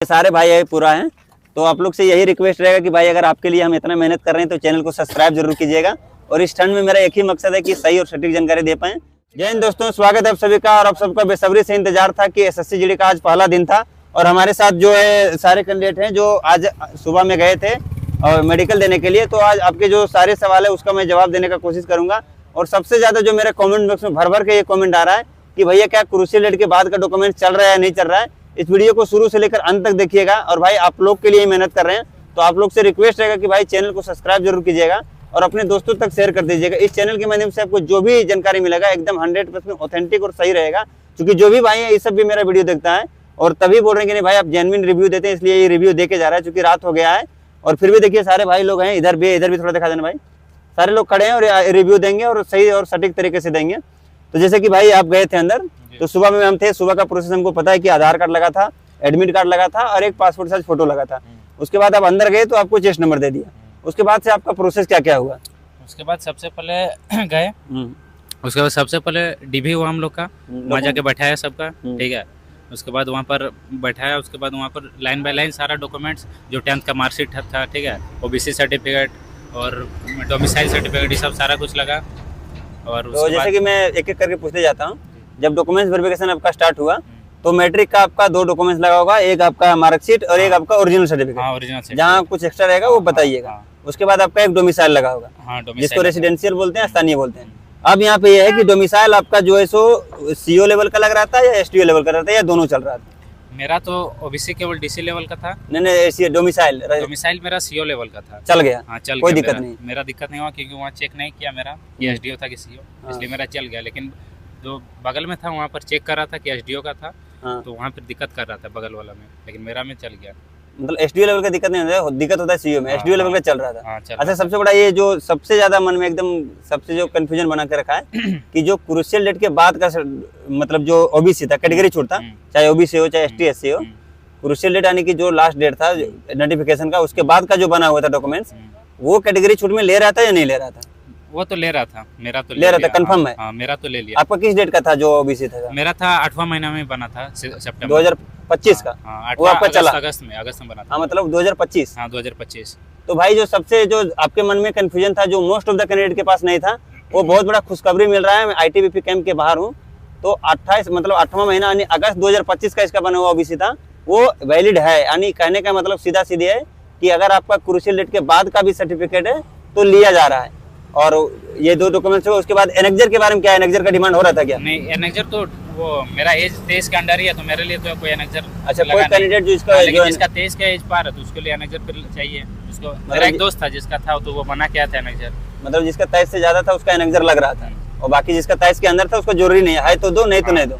सारे भाई है पूरा है। तो आप लोग से यही रिक्वेस्ट रहेगा कि भाई अगर आपके लिए हम इतना मेहनत कर रहे हैं तो चैनल को सब्सक्राइब जरूर कीजिएगा। और इस ठंड में मेरा एक ही मकसद है कि सही और सटीक जानकारी दे पाएं। जय हिंद दोस्तों, स्वागत है आप सभी का। और आप सबका बेसब्री से इंतजार था कि एसएससी जीडी का आज पहला दिन था और हमारे साथ जो है सारे कैंडिडेट हैं जो आज सुबह में गए थे और मेडिकल देने के लिए। तो आज आपके जो सारे सवाल है उसका मैं जवाब देने का कोशिश करूंगा। और सबसे ज्यादा जो मेरे कमेंट बॉक्स में भर भर के ये कमेंट आ रहा है कि भैया क्या क्रूशियल डेट के बाद का डॉक्यूमेंट चल रहा है या नहीं चल रहा है। इस वीडियो को शुरू से लेकर अंत तक देखिएगा। और भाई आप लोग के लिए मेहनत कर रहे हैं तो आप लोग से रिक्वेस्ट रहेगा कि भाई चैनल को सब्सक्राइब जरूर कीजिएगा और अपने दोस्तों तक शेयर कर दीजिएगा। इस चैनल के माध्यम से आपको जो भी जानकारी मिलेगा एकदम 100% ऑथेंटिक और सही रहेगा। क्योंकि जो भी भाई है ये सब भी मेरा वीडियो देखता है और तभी बोल रहे हैं कि नहीं भाई आप जेन्युइन रिव्यू देते हैं, इसलिए ये रिव्यू देके जा रहा है। क्योंकि रात हो गया है और फिर भी देखिए सारे भाई लोग हैं, इधर भी थोड़ा दिखा देना भाई। सारे लोग खड़े हैं और रिव्यू देंगे और सही और सटीक तरीके से देंगे। तो जैसे कि भाई आप गए थे अंदर तो सुबह में हम थे, सुबह का प्रोसेस हमको पता है कि आधार कार्ड लगा था, एडमिट कार्ड लगा था और एक पासपोर्ट साइज फोटो लगा था। उसके बाद आप अंदर गए तो आपको चेस्ट नंबर दे दिया। उसके बाद से आपका प्रोसेस क्या क्या हुआ? उसके बाद सबसे पहले गए, उसके बाद सबसे पहले डीबी हुआ हम लोग का, वहाँ जाके बैठाया सबका, ठीक है। उसके बाद वहाँ पर बैठाया, उसके बाद वहाँ पर लाइन बाय लाइन सारा डॉक्यूमेंट्स जो 10th का मार्कशीट था, ठीक है, ओबीसी सर्टिफिकेट और डोमिसाइल सर्टिफिकेट, ये सब सारा कुछ लगा। और तो जैसे कि मैं एक एक करके पूछते जाता हूँ, जब डॉक्यूमेंट्स वेरिफिकेशन आपका स्टार्ट हुआ तो मैट्रिक का आपका 2 डॉक्यूमेंट्स लगा होगा, एक आपका मार्कशीट और एक आपका ओरिजिनल सर्टिफिकेट। हाँ, ओरिजिनल। जहाँ कुछ एक्स्ट्रा रहेगा वो बताइएगा। उसके बाद आपका एक डोमिसाइल लगा होगा, हाँ, जिसको रेसिडेंशियल बोलते हैं, स्थानीय बोलते हैं। अब यहाँ पे ये है कि डोमिसाइल आपका जो है सो सीओ लेवल का लग रहा था या एसटीओ लेवल का रहता है या दोनों चल रहा था? मेरा तो ओबीसी केवल डीसी लेवल का था। नहीं, डोमिसाइल मेरा सीओ लेवल का था। चल गया? हाँ, चल कोई गया। दिक्कत नहीं? मेरा दिक्कत नहीं हुआ क्योंकि वहाँ चेक नहीं किया मेरा कि एसडीओ था कि सीओ, इसलिए मेरा चल गया। लेकिन जो बगल में था वहाँ पर चेक कर रहा था कि एसडीओ का था। हाँ। तो वहाँ पर दिक्कत कर रहा था बगल वाला में, लेकिन मेरा में चल गया। मतलब एसडीओ लेवल का दिक्कत नहीं होता है, दिक्कत होता है सीओ में। एसडीओ लेवल का चल रहा था। हाँ, अच्छा, सबसे बड़ा ये जो सबसे ज्यादा मन में एकदम सबसे जो कंफ्यूजन बना के रखा है कि जो क्रूशियल डेट के बाद का मतलब जो ओबीसी था, कैटेगरी छोड़ता, चाहे ओबीसी हो चाहे एसटी एससी हो, क्रूशियल डेट यानी कि जो लास्ट डेट था नोटिफिकेशन का, उसके बाद का जो बना हुआ था डॉक्यूमेंट्स, वो कैटेगरी छूट में ले रहा था या नहीं ले रहा था? वो तो ले रहा था, मेरा तो ले रहा था, कंफर्म है? हाँ, मेरा तो ले लिया। आपका किस डेट का था जो ओबीसी था? मेरा था 8वां महीना में बना था, सितंबर 2025 का। वो आपका चला अगस्त में बना था। हाँ, मतलब 2025। हाँ, 2025। तो भाई जो सबसे जो आपके मन में कंफ्यूजन था, जो मोस्ट ऑफ द कैंडिडेट के पास नहीं था, वो बहुत बड़ा खुशखबरी मिल रहा है। मैं आईटीबीपी कैंप के बाहर हूँ तो 28 मतलब 8वां महीना यानी अगस्त 2025 का इसका बना हुआ ओबीसी था, वो वैलिड है। यानी कहने का मतलब सीधा सीधी है कि अगर आपका क्रूशियल डेट के बाद का भी सर्टिफिकेट है तो लिया जा रहा है। और ये 2 डॉक्यूमेंट्स हुए। उसके बाद एनेक्जर के बारे में क्या, एनेक्जर का डिमांड हो रहा था क्या? नहीं, एनेक्जर तो वो मेरा एज 23 के अंडर ही है, तो मेरे लिए तो कोई एनेक्जर। अच्छा, कोई कैंडिडेट जो इसका जिसका 23 का एज पार है तो उसके लिए एनेक्जर फिर चाहिए। उसको मेरा एक दोस्त था जिसका था तो वो बना के आया था एनेक्जर। मतलब जिसका 23 से ज्यादा था उसका एनेक्जर लग रहा था और बाकी जिसका 23 के अंदर था उसका जरूरी नहीं है तो दो, नहीं तो नहीं दो।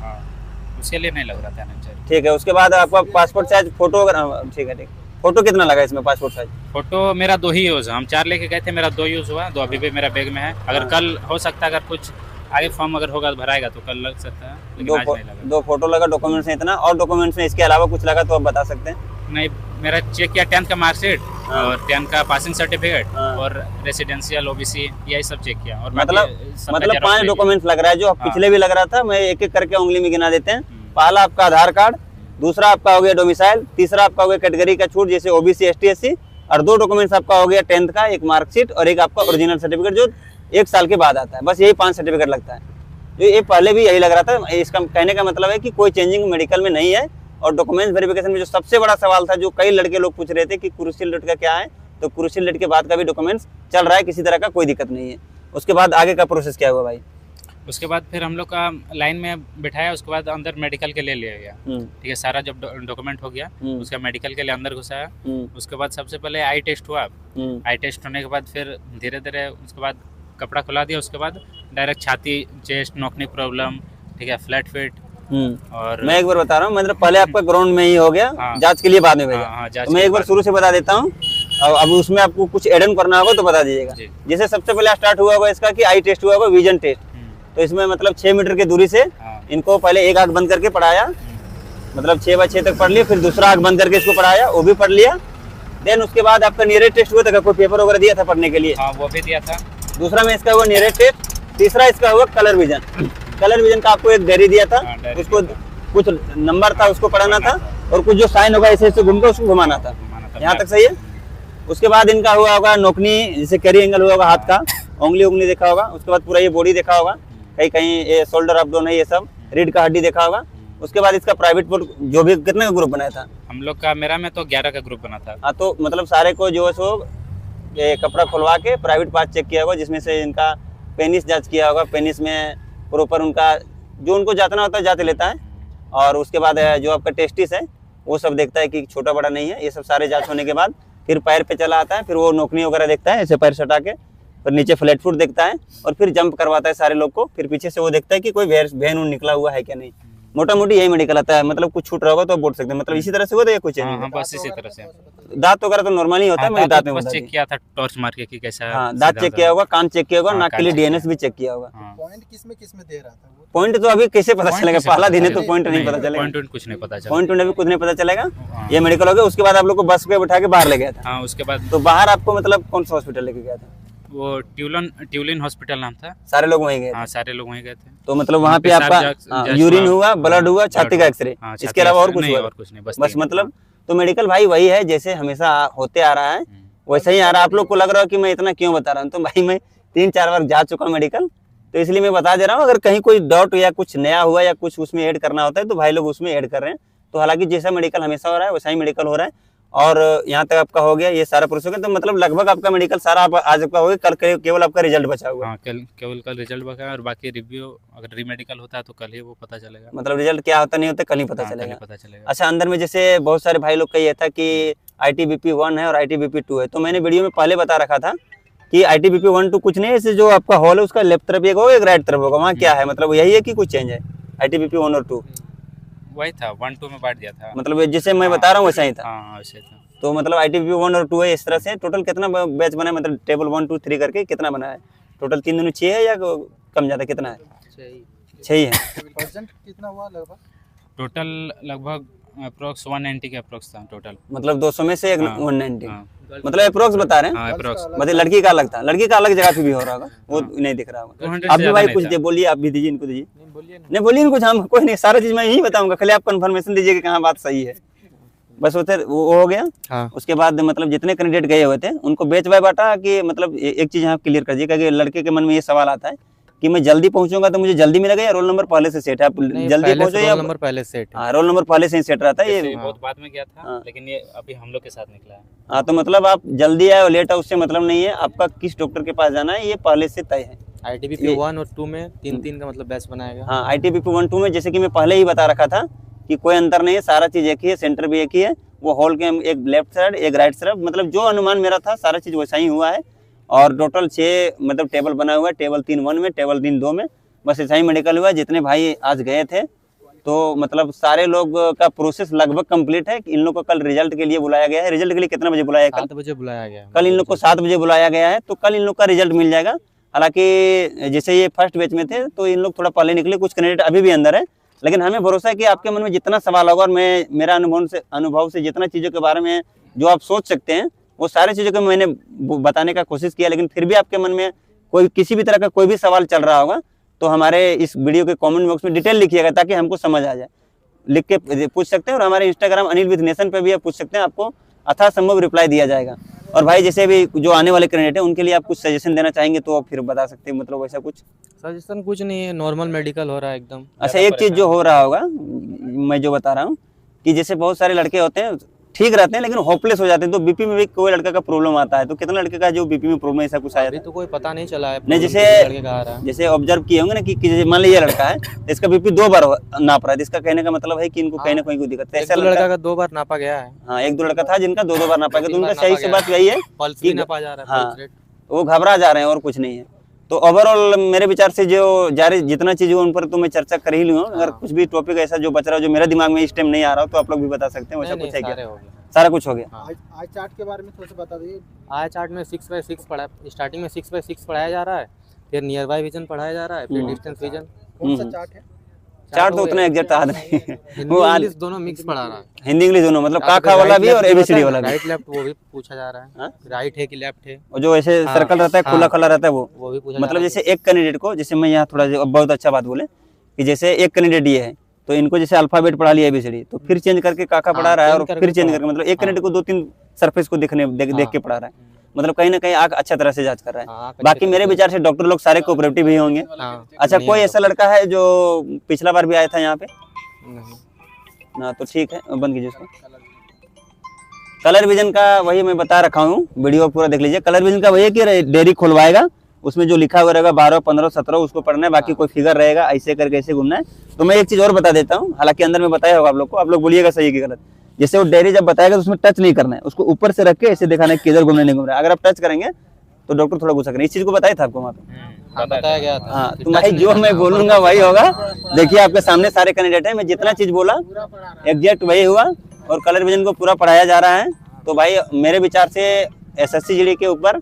उसके लिए नहीं लग रहा था एनेक्जर। ठीक है। उसके बाद आपका पासपोर्ट साइज फोटो, ठीक है, ठीक। फोटो कितना लगा इसमें पासपोर्ट साइज? फोटो मेरा 2 ही यूज, हम 4 लेके गए थे, मेरा 2 यूज हुआ, 2 अभी भी मेरा बैग में है। अगर कल हो सकता है, अगर कुछ आगे फॉर्म अगर होगा भराएगा तो कल लग सकता है, लेकिन आज नहीं लगा। 2 फोटो लगा डॉक्यूमेंट्स में इतना। और डॉक्यूमेंट्स में इसके अलावा कुछ लगा तो आप बता सकते हैं? नहीं, मेरा चेक किया 10th का मार्कशीट और 10th का पासिंग सर्टिफिकेट और रेसिडेंशियल ओबीसी, यही सब चेक किया। और मतलब 5 डॉक्यूमेंट्स लग रहा है जो पिछले भी लग रहा था। मैं एक एक करके उंगली में गिना देते हैं। पहला आपका आधार कार्ड, दूसरा आपका हो गया डोमिसाइल, तीसरा आपका हो गया कैटेगरी का छूट जैसे ओबीसी एसटी एससी, और 2 डॉक्यूमेंट्स आपका हो गया 10th का, एक मार्कशीट और एक आपका ओरिजिनल सर्टिफिकेट जो 1 साल के बाद आता है। बस यही 5 सर्टिफिकेट लगता है। जो ये पहले भी यही लग रहा था। इसका कहने का मतलब है कि कोई चेंजिंग मेडिकल में नहीं है। और डॉक्यूमेंट्स वेरिफिकेशन में जो सबसे बड़ा सवाल था, जो कई लड़के लोग पूछ रहे थे कि क्रूशियल डेट का क्या है, तो क्रूशियल डेट के बाद का भी डॉक्यूमेंट्स चल रहा है, किसी तरह का कोई दिक्कत नहीं है। उसके बाद आगे का प्रोसेस क्या हुआ भाई? उसके बाद फिर हम लोग का लाइन में बिठाया, उसके बाद अंदर मेडिकल के लिए लिया गया, ठीक है। सारा जब डॉक्यूमेंट हो गया उसका मेडिकल के लिए अंदर घुसाया। उसके बाद सबसे पहले आई टेस्ट हुआ। आई टेस्ट होने के बाद फिर धीरे धीरे उसके बाद कपड़ा खुला दिया। उसके बाद डायरेक्ट छाती, चेस्ट, नोकनी प्रॉब्लम, ठीक है, फ्लैट फिट। और मैं एक बार बता रहा हूँ, मतलब पहले आपका ग्राउंड में ही हो गया, जांच के लिए बाद में भेजा। तो मैं एक बार शुरू से बता देता हूँ, अब उसमें आपको कुछ एड ऑन करना होगा तो बता दीजिएगा। जैसे सबसे पहले स्टार्ट हुआ होगा इसका कि आई टेस्ट हुआ होगा, विजन टेस्ट। तो इसमें मतलब 6 मीटर की दूरी से इनको पहले एक आंख बंद करके पढ़ाया, मतलब 6 बाय 6 तक पढ़ लिया। फिर दूसरा आंख बंद करके इसको पढ़ाया, वो भी पढ़ लिया। देन उसके बाद आपका नियरेस्ट टेस्ट हुआ था, कोई पेपर वगैरह दिया था पढ़ने के लिए? हाँ, वो भी दिया था। दूसरा में इसका हुआ नियरेस्ट टेस्ट। तीसरा इसका हुआ कलर विजन। कलर विजन का आपको एक डायरी दिया था, उसको कुछ नंबर था उसको पढ़ाना था। और कुछ जो साइन होगा ऐसे ऐसे घूम के उसको घुमाना था, यहाँ तक सही है। उसके बाद इनका हुआ होगा नोकनी, जैसे कैरी एंगल हुआ होगा हाथ का, उंगली देखा होगा। उसके बाद पूरा ये बॉडी देखा होगा, कहीं कहीं ये शोल्डर अप डाउन है, ये सब रीढ़ का हड्डी देखा होगा। उसके बाद इसका प्राइवेट जो भी कितने का ग्रुप बनाया था हम लोग का, मेरा में तो 11 का ग्रुप बना था। हाँ, तो मतलब सारे को जो है सो कपड़ा खुलवा के प्राइवेट पार्ट चेक किया होगा, जिसमें से इनका पेनिस जांच किया होगा। पेनिस में प्रॉपर उनका जो उनको जातना होता है जाते लेता है, और उसके बाद जो आपका टेस्टिस है वो सब देखता है कि छोटा बड़ा नहीं है। ये सब सारे जांच होने के बाद फिर पैर पे चला आता है, फिर वो नोकनी वगैरह देखता है, ऐसे पैर सटा के, फिर नीचे फ्लैट फुट देखता है, और फिर जंप करवाता है सारे लोग को। फिर पीछे से वो देखता है कि कोई वेन निकला हुआ है क्या नहीं। मोटा मोटी यही मेडिकल आता है, मतलब कुछ छूट रहा होगा तो बोल सकते हैं। मतलब इसी तरह से होता है कुछ हाँ, बस इसी तरह से। दांत वगैरह तो नॉर्मली होता है, मैंने दांत में चेक किया था टॉर्च मार के कि कैसा। हाँ, दांत चेक किया होगा, कान चेक किया होगा, नाक के लिए डीएनएस भी चेक किया होगा। पॉइंट किसमें दे रहा था? पॉइंट तो अभी कैसे पता चलेगा, पहला दिन है तो पॉइंट नहीं पता चलेगा। पॉइंट कुछ नहीं पता चला, पॉइंट अभी कुछ नहीं पता चलेगा। ये मेडिकल हो गया। उसके बाद आप लोग को बस पे बैठा के बाहर ले गया था। हाँ, उसके बाद तो बाहर आपको मतलब कौन सा हॉस्पिटल लेके गया था? वो ट्यूलिन हॉस्पिटल नाम था। सारे लोग वहीं गए? हाँ, सारे लोग वहीं गए थे। तो मतलब वहाँ पे आपका यूरिन हुआ, ब्लड हुआ, छाती का एक्सरे, इसके अलावा और कुछ हुआ? और कुछ नहीं, बस मतलब तो मेडिकल भाई वही है जैसे हमेशा होते आ रहा है, वैसा ही आ रहा है। आप लोग को लग रहा है कि मैं इतना क्यों बता रहा हूँ, तो भाई मैं 3-4 बार जा चुका हूँ मेडिकल, तो इसलिए मैं बता दे रहा हूँ। अगर कहीं कोई डाउट या कुछ नया हुआ या कुछ उसमें ऐड करना होता है तो भाई लोग उसमें ऐड कर रहे हैं। तो हालांकि जैसा मेडिकल हमेशा हो रहा है वैसा ही मेडिकल हो रहा है। और यहाँ तक आपका हो गया, ये सारा प्रोसेस हो गया, तो मतलब लगभग आपका मेडिकल सारा आज आपका हो गया। कल केवल आपका रिजल्ट बचा हुआ है। हाँ, केवल कल रिजल्ट बचा है, और बाकी रिव्यू अगर रीमेडिकल होता है तो कल ही वो पता चलेगा। मतलब रिजल्ट क्या होता नहीं होता कल ही पता चलेगा। अच्छा, अंदर में जैसे बहुत सारे भाई लोग का ये था कि ITBP 1 है और ITBP 2 है, तो मैंने वीडियो में पहले बता रखा था कि ITBP 1, 2 कुछ नहीं है। ऐसे जो आपका हॉल है उसका लेफ्ट तरफ एक होगा, एक राइट तरफ होगा, वहाँ क्या है मतलब यही है कि कुछ चेंज है? ITBP 1 और 2 वही था, 1-2 में बांट दिया था। मतलब जैसे मैं बता रहा हूँ वैसा ही था। हाँ, वैसे था। तो मतलब ITBP 1 और 2 है इस तरह से। टोटल कितना बैच बना है, मतलब टेबल 1, 2, 3 करके कितना बना है टोटल? 3 दूनी 6 है या कम ज़्यादा कितना है? 6 ही है। परसेंट कितना हुआ लगभग? टोटल लगभग अप्रोक्स 190 के अप्रोक्स था टोटल। मतलब 200 में से 190। हाँ। मतलब अप्रोक्स बता रहे हैं। हाँ, अप्रोक्स। मतलब लड़की का अलग था, लड़की का अलग जगह पे भी हो रहा होगा, वो नहीं दिख रहा होगा। 200 आप भी से भाई ज्यादा कुछ नहीं दे था। बोलिए, आप भी दीजिए, इनको दीजिए। नहीं बोलिए कुछ, हम कोई नहीं, सारा चीज मैं यही बताऊंगा, खाली आप कंफर्मेशन दीजिए कि कहाँ बात सही है। बस वो हो गया। हाँ। उसके बाद मतलब जितने कैंडिडेट गए हुए थे उनको बेच बाय बांटा कि मतलब एक चीज यहाँ क्लियर कर दीजिएगा कि लड़के के मन में ये सवाल आता है कि मैं जल्दी पहुंचूंगा तो मुझे जल्दी मिलेगा या रोल नंबर पहले से सेट है? आप जल्दी पहुंचो या रोल नंबर पहले सेट? हाँ, रोल नंबर पहले से ही सेट रहता है ये। बहुत बाद में गया था, लेकिन ये अभी हम लोग के साथ निकला है। हाँ, तो मतलब आप जल्दी आए और लेट आए उससे मतलब नहीं है, आपका किस डॉक्टर के पास जाना है ये पहले से तय है। ITBP 1 और 2 में 3-3 का मतलब बैच बनाएगा। हाँ, ITBP 1, 2 में जैसे कि मैं पहले ही बता रखा था कि कोई अंतर नहीं है, सारा चीज एक ही है, सेंटर भी एक ही है। वो हॉल के एक लेफ्ट साइड एक राइट साइड, मतलब जो अनुमान मेरा था सारा चीज वैसा ही हुआ है। और टोटल 6 मतलब टेबल बना हुआ है, टेबल 3 1 में, टेबल 3 2 में, बस ऐसा ही मेडिकल हुआ। जितने भाई आज गए थे तो मतलब सारे लोग का प्रोसेस लगभग कंप्लीट है। इन लोग को कल रिजल्ट के लिए बुलाया गया है। रिजल्ट के लिए कितना बजे बुलाया है? 7 बजे बुलाया गया है। कल इन लोग को 7 बजे बुलाया गया है, तो कल इन लोग का रिजल्ट मिल जाएगा। हालांकि जैसे ये फर्स्ट बैच में थे तो इन लोग थोड़ा पहले निकले, कुछ कैंडिडेट अभी भी अंदर है, लेकिन हमें भरोसा है कि आपके मन में जितना सवाल होगा और मैं मेरा अनुभव से जितना चीज़ों के बारे में जो आप सोच सकते हैं वो सारी चीज़ों को मैंने बताने का कोशिश किया। लेकिन फिर भी आपके मन में कोई किसी भी तरह का कोई भी सवाल चल रहा होगा तो हमारे इस वीडियो के कमेंट बॉक्स में डिटेल लिखिएगा ताकि हमको समझ आ जाए। लिख के पूछ सकते हैं, और हमारे इंस्टाग्राम अनिल विद नेशन पे भी आप पूछ सकते हैं, आपको अथासंभव रिप्लाई दिया जाएगा। और भाई जैसे भी जो आने वाले कैंडिडेट हैं उनके लिए आप कुछ सजेशन देना चाहेंगे तो आप फिर बता सकते हैं, मतलब वैसा कुछ सजेशन कुछ नहीं है, नॉर्मल मेडिकल हो रहा है एकदम। अच्छा, एक चीज़ जो हो रहा होगा मैं जो बता रहा हूँ कि जैसे बहुत सारे लड़के होते हैं ठीक रहते हैं लेकिन होपलेस हो जाते हैं, तो बीपी में भी कोई लड़का का प्रॉब्लम आता है, तो कितना लड़के का जो बीपी में प्रॉब्लम ऐसा कुछ आया अभी तो कोई पता नहीं चला है। नहीं, जैसे ऑब्जर्व किए होंगे ना कि मान लीजिए लड़का है तो इसका बीपी 2 बार नाप रहा है, इसका कहने का मतलब है कि इनको कहीं ना कहीं कोई दिक्कत है। ऐसा लड़का का 2 बार नापा गया है। हाँ, 1-2 लड़का था जिनका 2 बार नापा गया, तो उनका सही से बात यही है पल्स भी नापा जा रहा है। हाँ, वो घबरा जा रहे हैं और कुछ नहीं है। तो ओवरऑल मेरे विचार से जो जारी जितना चीज उन पर तो मैं चर्चा कर ही लूँ। अगर कुछ भी टॉपिक ऐसा जो बच रहा है जो मेरे दिमाग में इस टाइम नहीं आ रहा हो तो आप लोग भी बता सकते हैं, वैसा कुछ है क्या? सारा कुछ हो गया। आई चार्ट के बारे में थोड़ा सा बता दीजिए। आई चार्ट में 6x6 पढ़ा, स्टार्टिंग में 6x6 पढ़ाया जा रहा है, फिर नियर बाय विजन पढ़ाया जा रहा है, फिर डिस्टेंस विजन। कौन सा चार्ट है? चार्ट तो उतना एग्जैक्ट याद नहीं है, वो इंग्लिश दोनों मिक्स पढ़ा रहा है। हिंदी इंग्लिश दोनों, मतलब काखा वाला भी और एबीसीडी वाला भी। राइट लेफ्ट वो भी पूछा जा रहा है, राइट है कि लेफ्ट है, और जो ऐसे सर्कल रहता है खुला खुला रहता है वो भी पूछा। मतलब जैसे एक कैंडिडेट को, जैसे मैं यहाँ थोड़ा बहुत अच्छा बात बोले कि जैसे एक कैंडिडेट ये है तो इनको जैसे अल्फाबेट पढ़ा लिया ABCD, तो फिर चेंज करके काका पढ़ा रहा है और फिर चेंज करके, मतलब एक कैंडिडेट को 2-3 सरफेस को देख के पढ़ा रहा है। मतलब कहीं ना कहीं आंख अच्छा तरह से जांच कर रहा है। बाकी मेरे विचार से डॉक्टर लोग सारे कोऑपरेटिव ही होंगे। अच्छा, कोई ऐसा लड़का है जो पिछला बार भी आया था यहाँ पे? ना, तो ठीक है, बंद कीजिए उसको। कलर विजन का वही मैं बता रखा हूँ, वीडियो पूरा देख लीजिए। कलर विजन का वही है कि डेयरी खुलवाएगा, उसमें जो लिखा हुआ रहेगा 12, 15, 17 उसको पढ़ना है, बाकी कोई फिगर रहेगा ऐसे करके ऐसे घूमना है। तो मैं एक चीज और बता देता हूँ, हालांकि अंदर में बताया होगा आप लोग को, आप लोग बोलिएगा सही कि गलत। जैसे वो डेयरी जब बताएगा तो उसमें टच नहीं करना है, उसको ऊपर से रख के ऐसे दिखाना है किधर घूमने नहीं घूम रहा है। अगर आप टच करेंगे तो डॉक्टर थोड़ा गुस्सा करेंगे। इस चीज को बताया था आपको वहाँ पे? बताया गया था। हाँ, तो भाई जो मैं बोलूंगा वही होगा। देखिए आपके सामने सारे कैंडिडेट हैं, मैं जितना चीज बोला एग्जैक्ट वही हुआ और कलर विजन को पूरा पढ़ाया जा रहा है। तो भाई मेरे विचार से SSC GD के ऊपर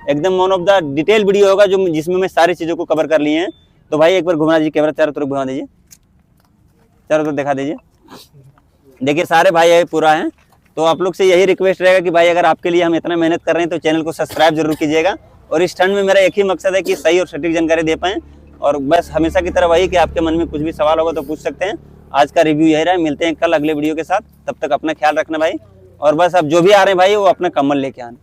एकदम one of the detail video होगा जो जिसमें मैं सारी चीजों को कवर कर लिए हैं। तो भाई एक बार घुमा दीजिए कैमरा, चारों तरफ घुमा दीजिए, चारों तरफ दिखा दीजिए। देखिए सारे भाई है पूरा है। तो आप लोग से यही रिक्वेस्ट रहेगा कि भाई अगर आपके लिए हम इतना मेहनत कर रहे हैं तो चैनल को सब्सक्राइब जरूर कीजिएगा। और इस ठंड में मेरा एक ही मकसद है कि सही और सटीक जानकारी दे पाएं। और बस हमेशा की तरह वही कि आपके मन में कुछ भी सवाल होगा तो पूछ सकते हैं। आज का रिव्यू यही रहा, मिलते हैं कल अगले वीडियो के साथ। तब तक अपना ख्याल रखना भाई, और बस अब जो भी आ रहे हैं भाई वो अपना कम्बल लेके आना।